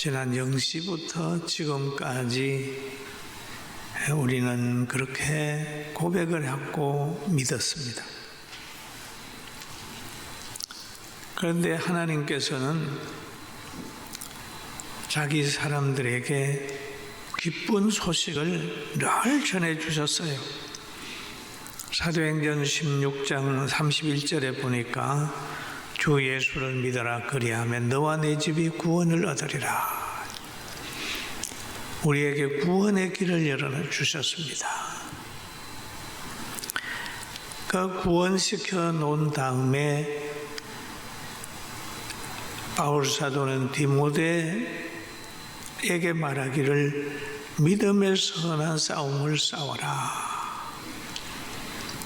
지난 0시부터 지금까지 우리는 그렇게 고백을 하고 믿었습니다. 그런데 하나님께서는 자기 사람들에게 기쁜 소식을 늘 전해주셨어요. 사도행전 16장 31절에 보니까 주 예수를 믿어라, 그리하면 너와 내 집이 구원을 얻으리라. 우리에게 구원의 길을 열어주셨습니다. 그 구원시켜 놓은 다음에 바울 사도는 디모데에게 말하기를 믿음의 선한 싸움을 싸워라.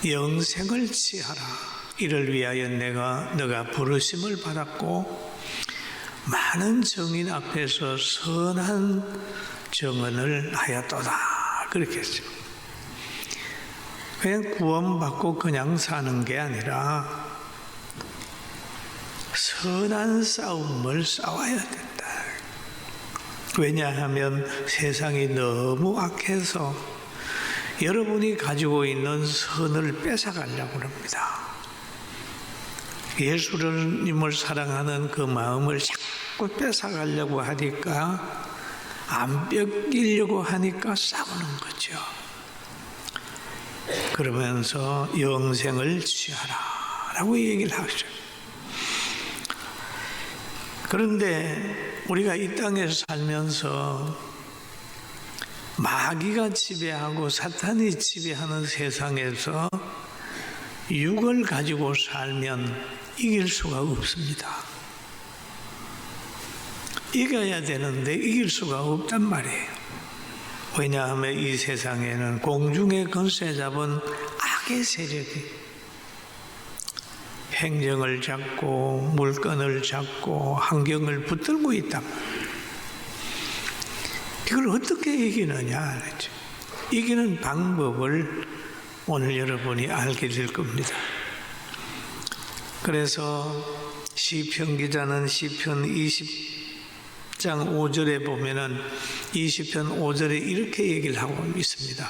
영생을 취하라. 이를 위하여 너가 부르심을 받았고 많은 정인 앞에서 선한 정언을 하였도다. 그렇게 했죠. 그냥 구원받고 그냥 사는 게 아니라 선한 싸움을 싸워야 된다. 왜냐하면 세상이 너무 악해서 여러분이 가지고 있는 선을 뺏어가려고 합니다. 예수님을 사랑하는 그 마음을 자꾸 뺏어가려고 하니까, 안 뺏기려고 하니까 싸우는 거죠. 그러면서 영생을 취하라 라고 얘기를 하죠. 그런데 우리가 이 땅에 살면서 마귀가 지배하고 사탄이 지배하는 세상에서 육을 가지고 살면 이길 수가 없습니다. 이겨야 되는데 이길 수가 없단 말이에요. 왜냐하면 이 세상에는 공중의 권세 잡은 악의 세력이 행정을 잡고 물건을 잡고 환경을 붙들고 있단 말이에요. 이걸 어떻게 이기느냐? 이기는 방법을 오늘 여러분이 알게 될 겁니다. 그래서 시편 기자는 시편 20장 5절에 보면은 20편 5절에 이렇게 얘기를 하고 있습니다.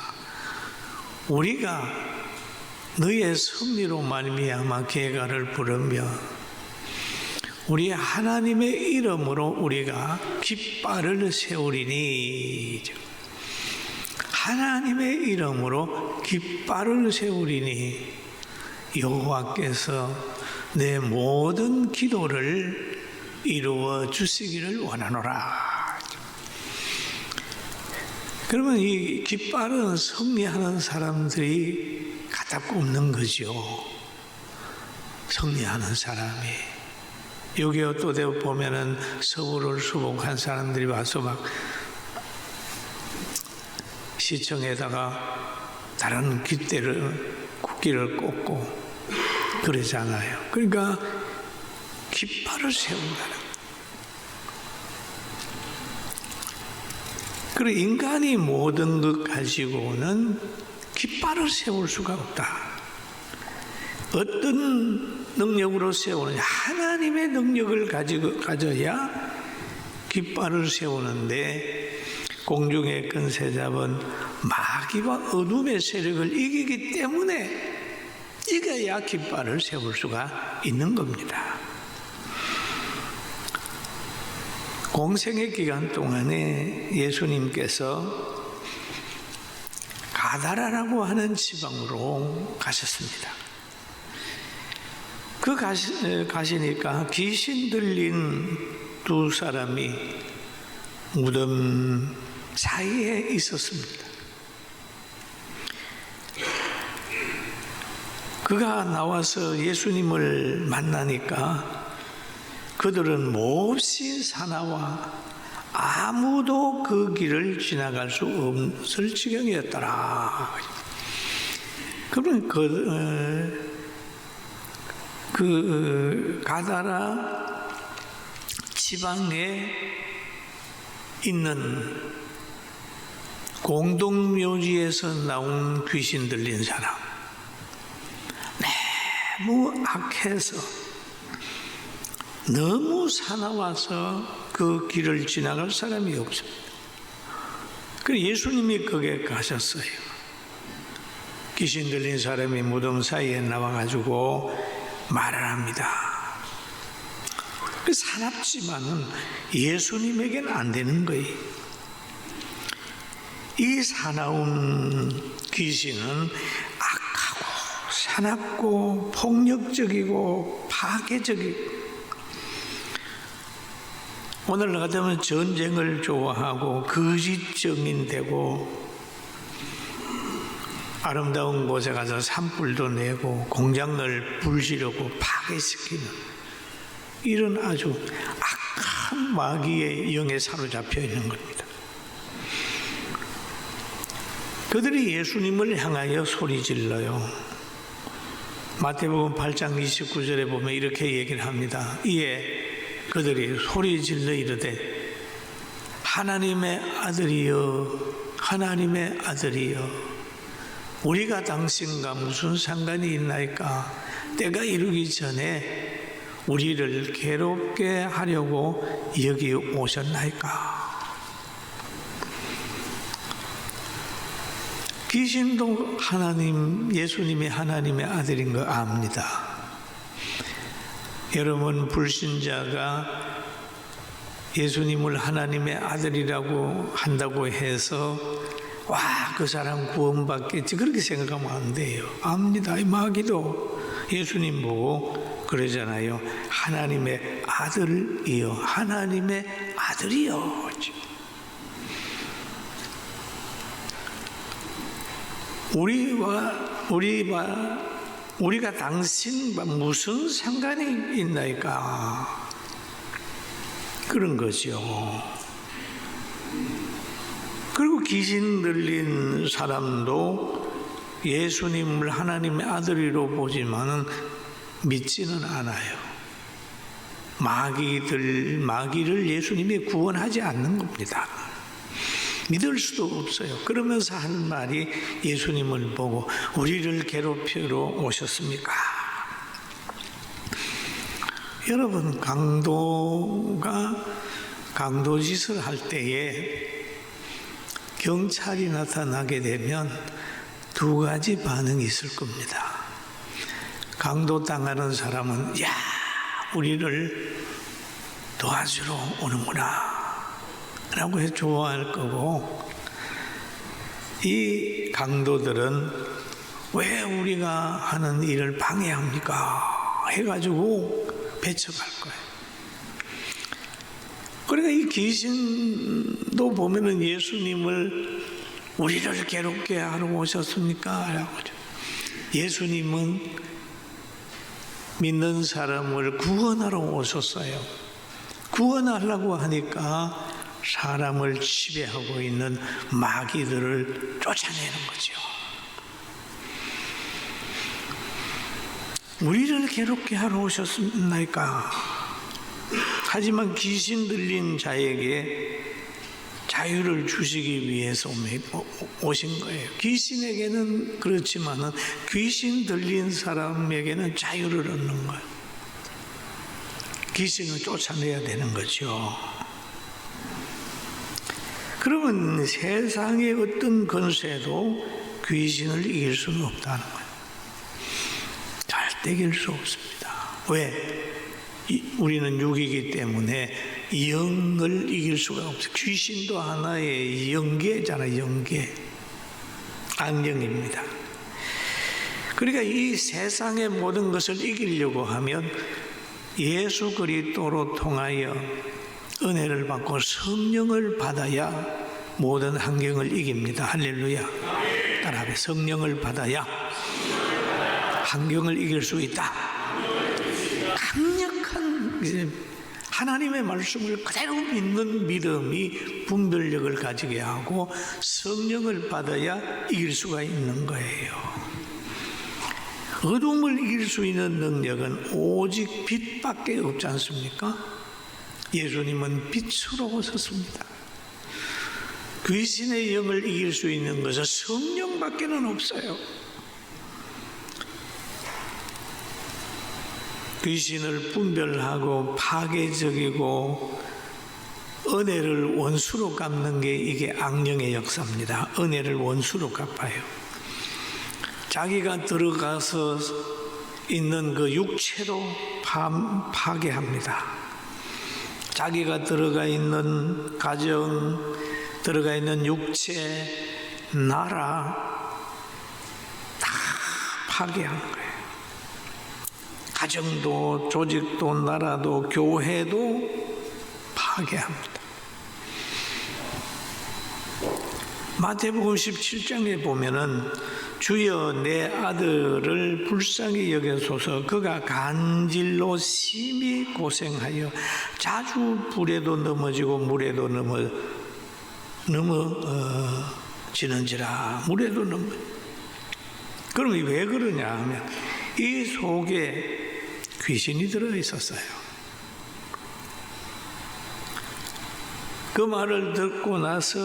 우리가 너의 섭리로 말미암아 계가를 부르며 우리 하나님의 이름으로 우리가 깃발을 세우리니, 하나님의 이름으로 깃발을 세우리니 여호와께서 내 모든 기도를 이루어 주시기를 원하노라. 그러면 이 깃발은 승리하는 사람들이 갖다 꼽는 거죠. 승리하는 사람이. 6.25 또 되어 보면은 서울을 수복한 사람들이 와서 막 시청에다가 다른 국기를 꽂고 그러잖아요. 그러니까 깃발을 세운다는. 그리고 인간이 모든 것 가지고는 깃발을 세울 수가 없다. 어떤 능력으로 세우느냐? 하나님의 능력을 가져야 깃발을 세우는데, 공중의 권세 잡은 마귀와 어둠의 세력을 이기기 때문에 이겨야 깃발을 세울 수가 있는 겁니다. 공생의 기간 동안에 예수님께서 가다라라고 하는 지방으로 가셨습니다. 가시니까 귀신 들린 두 사람이 무덤 사이에 있었습니다. 그가 나와서 예수님을 만나니까 그들은 몹시 사나워 아무도 그 길을 지나갈 수 없을 지경이었더라. 그러면 그 가다라 지방에 있는 공동묘지에서 나온 귀신 들린 사람, 너무 악해서 너무 사나워서 그 길을 지나갈 사람이 없습니다. 그래서 예수님이 거기에 가셨어요. 귀신 들린 사람이 무덤 사이에 나와가지고 말을 합니다. 사납지만은 예수님에게는 안 되는 거예요. 이 사나운 귀신은 악하고 사납고 폭력적이고 파괴적이고, 오늘 같으면 전쟁을 좋아하고 거짓 정인되고 아름다운 곳에 가서 산불도 내고 공장을 불지르고 파괴시키는 이런 아주 악한 마귀의 영에 사로잡혀 있는 겁니다. 그들이 예수님을 향하여 소리질러요. 마태복음 8장 29절에 보면 이렇게 얘기를 합니다. 이에 그들이 소리질러 이르되 하나님의 아들이여, 하나님의 아들이여, 우리가 당신과 무슨 상관이 있나이까? 때가 이르기 전에 우리를 괴롭게 하려고 여기 오셨나이까? 귀신도 예수님이 하나님의 아들인 거 압니다. 여러분, 불신자가 예수님을 하나님의 아들이라고 한다고 해서 와, 그 사람 구원받겠지, 그렇게 생각하면 안 돼요. 압니다. 이 마귀도 예수님 보고 그러잖아요. 하나님의 아들이요, 하나님의 아들이요. 우리가 당신과 무슨 상관이 있나이까? 그런 거죠. 그리고 귀신 들린 사람도 예수님을 하나님의 아들이로 보지만은 믿지는 않아요. 마귀를 예수님이 구원하지 않는 겁니다. 믿을 수도 없어요. 그러면서 하는 말이 예수님을 보고 우리를 괴롭히러 오셨습니까? 여러분, 강도짓을 할 때에 경찰이 나타나게 되면 두 가지 반응이 있을 겁니다. 강도 당하는 사람은 야, 우리를 도와주러 오는구나 라고 해서 좋아할 거고, 이 강도들은 왜 우리가 하는 일을 방해합니까? 해가지고 배척할 거예요. 그러니까 이 귀신도 보면은 예수님을 우리를 괴롭게 하러 오셨습니까? 라고 하죠. 예수님은 믿는 사람을 구원하러 오셨어요. 구원하려고 하니까 사람을 지배하고 있는 마귀들을 쫓아내는 거죠. 우리를 괴롭게 하러 오셨나이까? 하지만 귀신 들린 자에게 자유를 주시기 위해서 오신 거예요. 귀신에게는 그렇지만은 귀신 들린 사람에게는 자유를 얻는 거예요. 귀신을 쫓아내야 되는 거죠. 그러면 세상의 어떤 권세도 귀신을 이길 수는 없다는 거예요. 절대 이길 수 없습니다. 왜? 우리는 육이기 때문에 영을 이길 수가 없어요. 귀신도 하나의 영계잖아요. 영계. 악령입니다. 그러니까 이 세상의 모든 것을 이기려고 하면 예수 그리스도로 통하여 은혜를 받고 성령을 받아야 모든 환경을 이깁니다. 할렐루야. 따라하세요. 성령을 받아야 환경을 이길 수 있다. 강력한 하나님의 말씀을 그대로 믿는 믿음이 분별력을 가지게 하고 성령을 받아야 이길 수가 있는 거예요. 어둠을 이길 수 있는 능력은 오직 빛밖에 없지 않습니까? 예수님은 빛으로 오셨습니다. 귀신의 영을 이길 수 있는 것은 성령밖에는 없어요. 귀신을 분별하고 파괴적이고 은혜를 원수로 갚는 게 이게 악령의 역사입니다. 은혜를 원수로 갚아요. 자기가 들어가서 있는 그 육체로 파괴합니다. 자기가 들어가 있는 가정, 들어가 있는 육체, 나라 다 파괴한 거예요. 가정도, 조직도, 나라도, 교회도 파괴합니다. 마태복음 17장에 보면은 주여 내 아들을 불쌍히 여겨소서. 그가 간질로 심히 고생하여 자주 불에도 넘어지고 물에도 넘어지는지라. 물에도 넘어. 그럼 왜 그러냐 하면 이 속에 귀신이 들어 있었어요. 그 말을 듣고 나서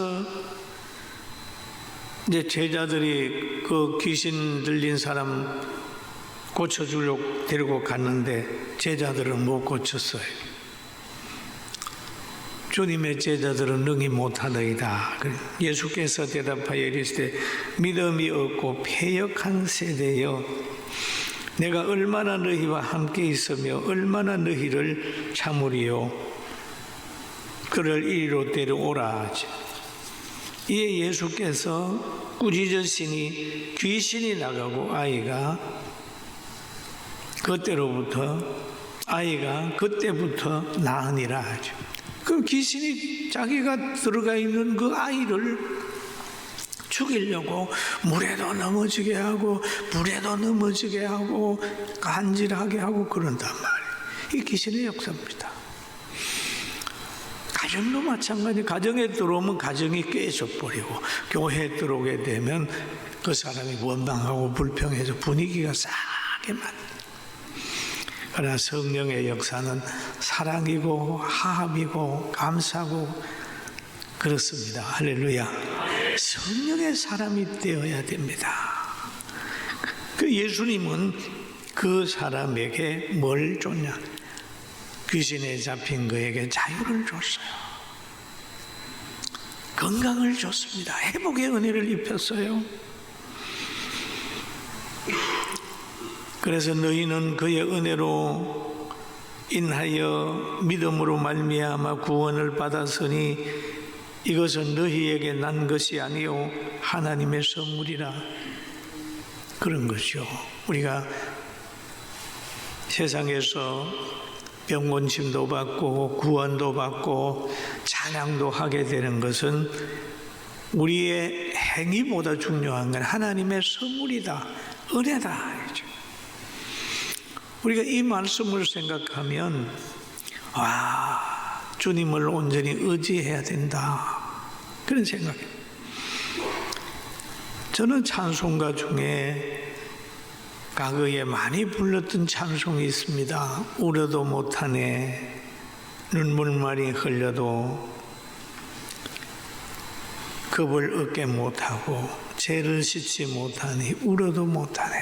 이제 제자들이 그 귀신 들린 사람 고쳐주려고 데리고 갔는데 제자들은 못 고쳤어요. 주님의 제자들은 능히 못하더이다. 예수께서 대답하여 이르시되 믿음이 없고 패역한 세대여, 내가 얼마나 너희와 함께 있으며 얼마나 너희를 참으리요. 그를 이리로 데려오라 하지. 이에 예수께서 꾸짖으시니 귀신이 나가고 아이가 그때부터 나으니라 하죠. 그 귀신이 자기가 들어가 있는 그 아이를 죽이려고 물에도 넘어지게 하고 불에도 넘어지게 하고 간질하게 하고 그런단 말이에요. 이 귀신의 역사입니다. 가정도 마찬가지. 가정에 들어오면 가정이 깨져버리고 교회에 들어오게 되면 그 사람이 원망하고 불평해서 분위기가 싸게 만듭니다. 그러나 성령의 역사는 사랑이고 화합이고 감사고 그렇습니다. 할렐루야. 성령의 사람이 되어야 됩니다. 그 예수님은 그 사람에게 뭘 줬냐? 귀신에 잡힌 그에게 자유를 줬어요. 건강을 줬습니다. 회복의 은혜를 입혔어요. 그래서 너희는 그의 은혜로 인하여 믿음으로 말미암아 구원을 받았으니 이것은 너희에게 난 것이 아니요 하나님의 선물이라. 그런 것이요. 우리가 세상에서 병곤침도 받고 구원도 받고 찬양도 하게 되는 것은 우리의 행위보다 중요한 건 하나님의 선물이다, 은혜다. 우리가 이 말씀을 생각하면 주님을 온전히 의지해야 된다, 그런 생각이에요. 저는 찬송가 중에 과거에 많이 불렀던 찬송이 있습니다. 울어도 못하네, 눈물만이 흘려도 겁을 얻게 못하고 죄를 씻지 못하니 울어도 못하네.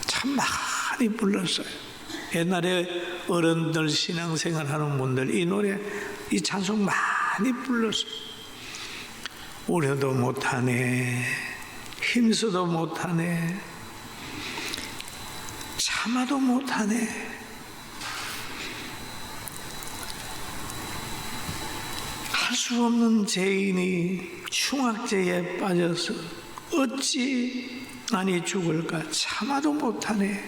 참 많이 불렀어요. 옛날에 어른들 신앙생활 하는 분들 이 노래, 이 찬송 많이 불렀어요. 울어도 못하네, 힘써도 못하네, 참아도 못하네. 할 수 없는 죄인이 흉악죄에 빠져서 어찌 난이 죽을까, 참아도 못하네.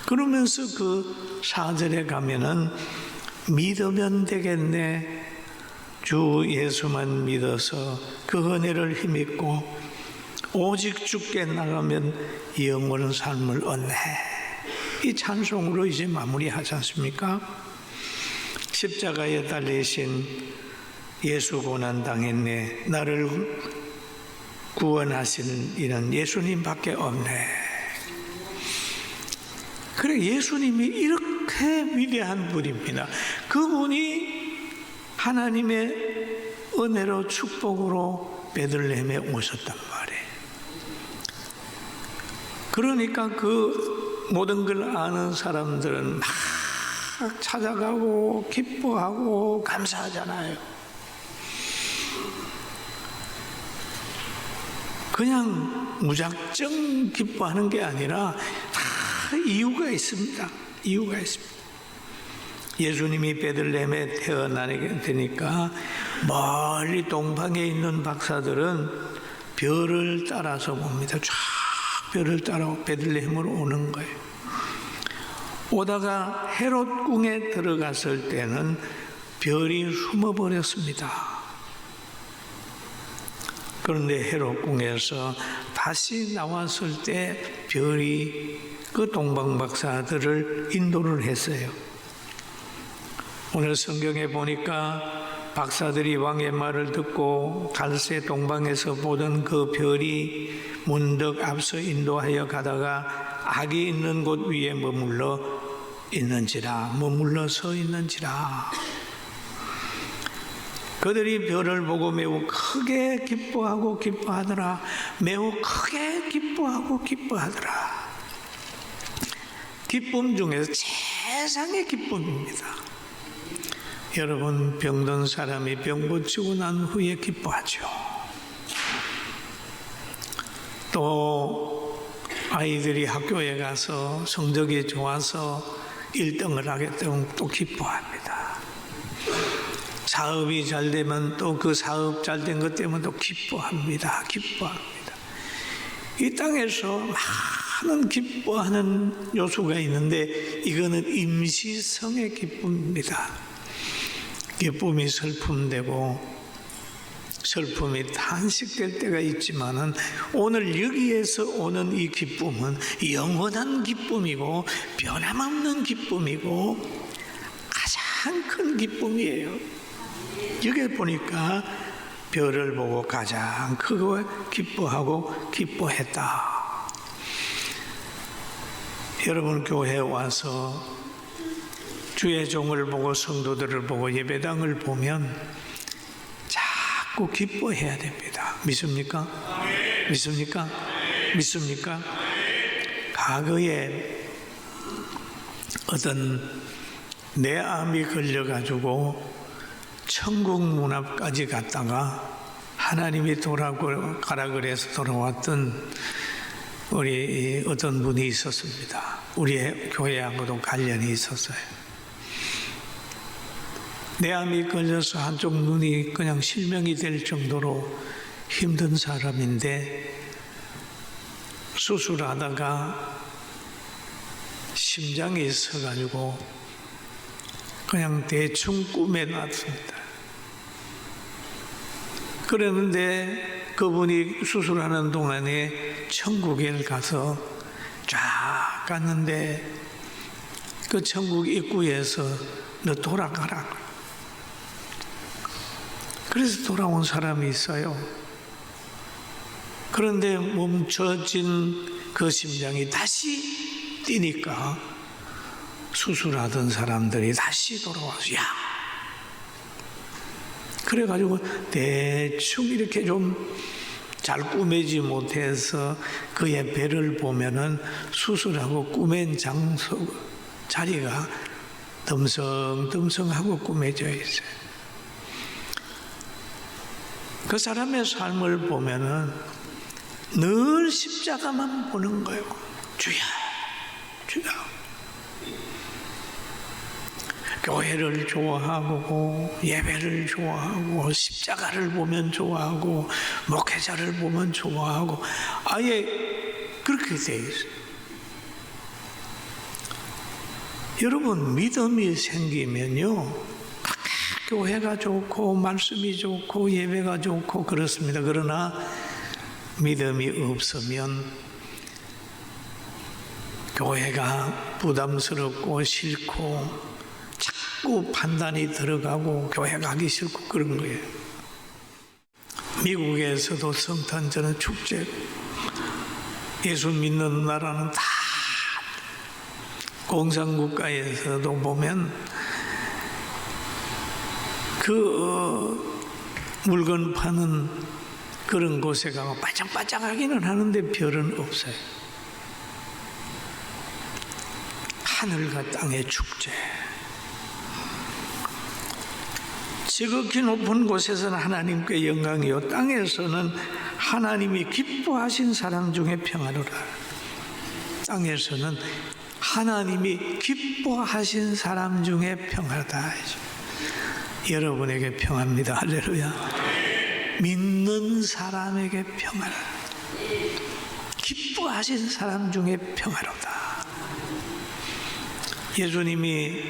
그러면서 그 4절에 가면은 믿으면 되겠네, 주 예수만 믿어서 그 은혜를 힘입고 오직 주께 나가면 영원한 삶을 얻네. 이 찬송으로 이제 마무리하지 않습니까? 십자가에 달리신 예수 고난 당했네, 나를 구원하신 이는 예수님밖에 없네. 그래, 예수님이 이렇게 위대한 분입니다. 그분이 하나님의 은혜로 축복으로 베들레헴에 오셨단 말이에요. 그러니까 그 모든 걸 아는 사람들은 막 찾아가고 기뻐하고 감사하잖아요. 그냥 무작정 기뻐하는 게 아니라 다 이유가 있습니다. 이유가 있습니다. 예수님이 베들레헴에 태어나게 되니까 멀리 동방에 있는 박사들은 별을 따라서 봅니다. 쫙 별을 따라 베들레헴으로 오는 거예요. 오다가 헤롯 궁에 들어갔을 때는 별이 숨어버렸습니다. 그런데 헤롯 궁에서 다시 나왔을 때 별이 그 동방 박사들을 인도를 했어요. 오늘 성경에 보니까 박사들이 왕의 말을 듣고 갈새 동방에서 보던 그 별이 문득 앞서 인도하여 가다가 악이 있는 곳 위에 머물러 서 있는지라. 그들이 별을 보고 매우 크게 기뻐하고 기뻐하더라. 매우 크게 기뻐하고 기뻐하더라. 기쁨 중에서 최상의 기쁨입니다. 여러분, 병든 사람이 병 고치고 난 후에 기뻐하죠. 또 아이들이 학교에 가서 성적이 좋아서 1등을 하게 되면 또 기뻐합니다. 사업이 잘 되면 또 그 사업 잘 된 것 때문에 또 기뻐합니다. 기뻐합니다. 이 땅에서 많은 기뻐하는 요소가 있는데 이거는 임시성의 기쁨입니다. 기쁨이 슬픔되고 슬픔이 탄식될 때가 있지만은 오늘 여기에서 오는 이 기쁨은 영원한 기쁨이고 변함없는 기쁨이고 가장 큰 기쁨이에요. 여기 보니까 별을 보고 가장 크고 기뻐하고 기뻐했다. 여러분, 교회에 와서 주의 종을 보고 성도들을 보고 예배당을 보면 자꾸 기뻐해야 됩니다. 믿습니까? 믿습니까? 믿습니까? 과거에 어떤 뇌암이 걸려가지고 천국 문 앞까지 갔다가 하나님이 가라 그래서 돌아왔던 우리 어떤 분이 있었습니다. 우리 교회하고도 관련이 있었어요. 뇌암이 걸려서 한쪽 눈이 그냥 실명이 될 정도로 힘든 사람인데 수술하다가 심장이 있어가지고 그냥 대충 꿈에 났습니다. 그랬는데 그분이 수술하는 동안에 천국에 가서 쫙 갔는데 그 천국 입구에서 너 돌아가라. 그래서 돌아온 사람이 있어요. 그런데 멈춰진 그 심장이 다시 뛰니까 수술하던 사람들이 다시 돌아와서 야! 그래가지고 대충 이렇게 좀 잘 꾸매지 못해서 그의 배를 보면은 수술하고 꾸맨 자리가 덤성덤성하고 꾸며져 있어요. 그 사람의 삶을 보면은 늘 십자가만 보는 거예요. 주야, 주야. 교회를 좋아하고 예배를 좋아하고 십자가를 보면 좋아하고 목회자를 보면 좋아하고 아예 그렇게 돼 있어요. 여러분, 믿음이 생기면요 교회가 좋고 말씀이 좋고 예배가 좋고 그렇습니다. 그러나 믿음이 없으면 교회가 부담스럽고 싫고 자꾸 판단이 들어가고 교회 가기 싫고 그런 거예요. 미국에서도 성탄절은 축제, 예수 믿는 나라는 다 공산국가에서도 보면 그 물건 파는 그런 곳에 가고 바짝바짝하기는 하는데 별은 없어요. 하늘과 땅의 축제. 지극히 높은 곳에서는 하나님께 영광이요 땅에서는 하나님이 기뻐하신 사람 중에 평화로라. 땅에서는 하나님이 기뻐하신 사람 중에 평화다. 여러분에게 평화입니다. 할렐루야. 믿는 사람에게 평화라. 기뻐하신 사람 중에 평화로다. 예수님이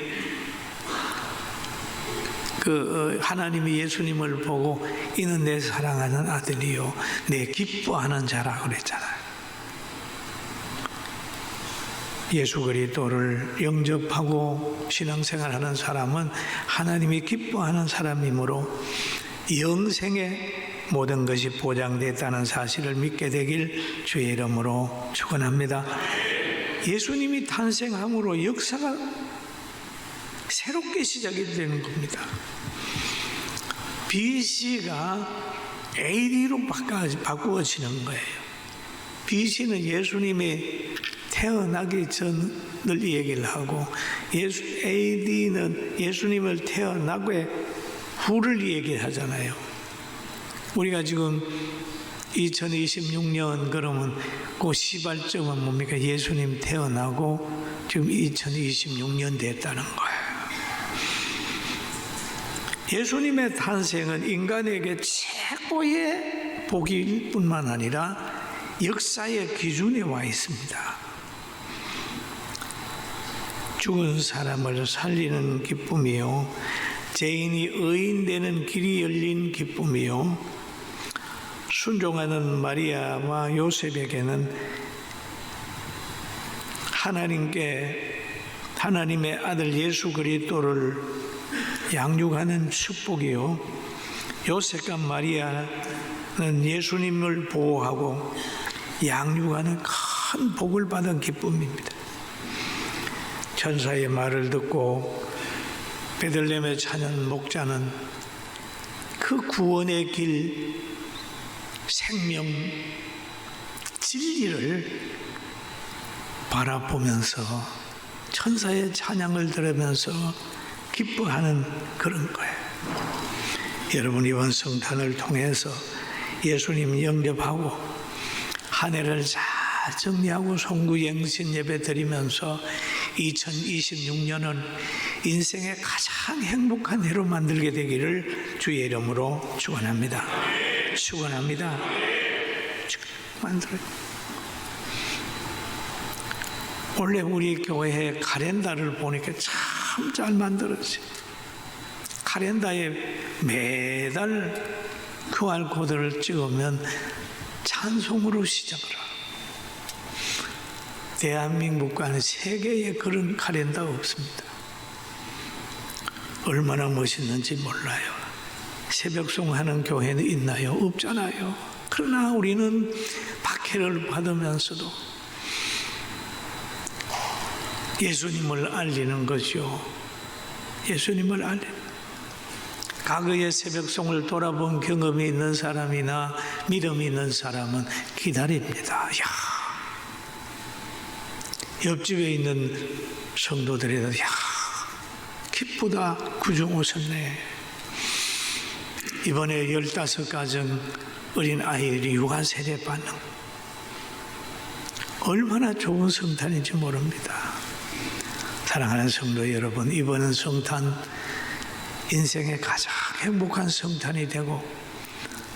하나님이 예수님을 보고 이는 내 사랑하는 아들이요 내 기뻐하는 자라 그랬잖아요. 예수 그리스도를 영접하고 신앙생활하는 사람은 하나님이 기뻐하는 사람이므로 영생의 모든 것이 보장됐다는 사실을 믿게 되길 주의 이름으로 축원합니다. 예수님이 탄생함으로 역사가 새롭게 시작이 되는 겁니다. BC가 AD로 바꾸어지는 거예요. BC는 예수님이 태어나기 전을 얘기를 하고 AD는 예수님을 태어나고 후를 얘기하잖아요. 우리가 지금 2026년 그러면 그 시발점은 뭡니까? 예수님 태어나고 지금 2026년 됐다는 거예요. 예수님의 탄생은 인간에게 최고의 복일 뿐만 아니라 역사의 기준에 와 있습니다. 죽은 사람을 살리는 기쁨이요 죄인이 의인 되는 길이 열린 기쁨이요 순종하는 마리아와 요셉에게는 하나님의 아들 예수 그리스도를 양육하는 축복이요 요셉과 마리아는 예수님을 보호하고 양육하는 큰 복을 받은 기쁨입니다. 천사의 말을 듣고 베들레헴에 찾은 목자는 그 구원의 길, 생명, 진리를 바라보면서 천사의 찬양을 들으면서 기뻐하는 그런 거예요. 여러분 이번 성탄을 통해서 예수님 영접하고 한 해를 잘 정리하고 송구영신 예배 드리면서 2026년은 인생의 가장 행복한 해로 만들게 되기를 주의 이름으로 축원합니다. 축원합니다. 만들어요. 원래 우리 교회 카렌다를 보니까 참 잘 만들었어요. 카렌다에 매달 QR코드를 찍으면 찬송으로 시작을 하고 대한민국과는 세계에 그런 카렌다가 없습니다. 얼마나 멋있는지 몰라요. 새벽송 하는 교회는 있나요? 없잖아요. 그러나 우리는 박해를 받으면서도 예수님을 알리는 것이요. 예수님을 알리는 과거의 새벽송을 돌아본 경험이 있는 사람이나 믿음이 있는 사람은 기다립니다. 옆집에 있는 성도들에도 기쁘다 구중 오셨네. 이번에 15가정 어린아이들이 육아 세례 반응 얼마나 좋은 성탄인지 모릅니다. 사랑하는 성도 여러분, 이번은 성탄 인생의 가장 행복한 성탄이 되고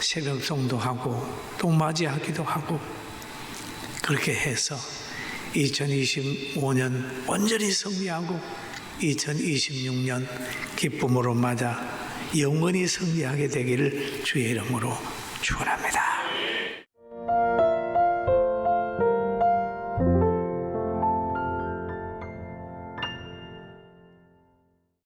새벽송도 하고 또 맞이하기도 하고 그렇게 해서 2025년 온전히 승리하고 2026년 기쁨으로 맞아 영원히 승리하게 되기를 주의 이름으로 축원합니다.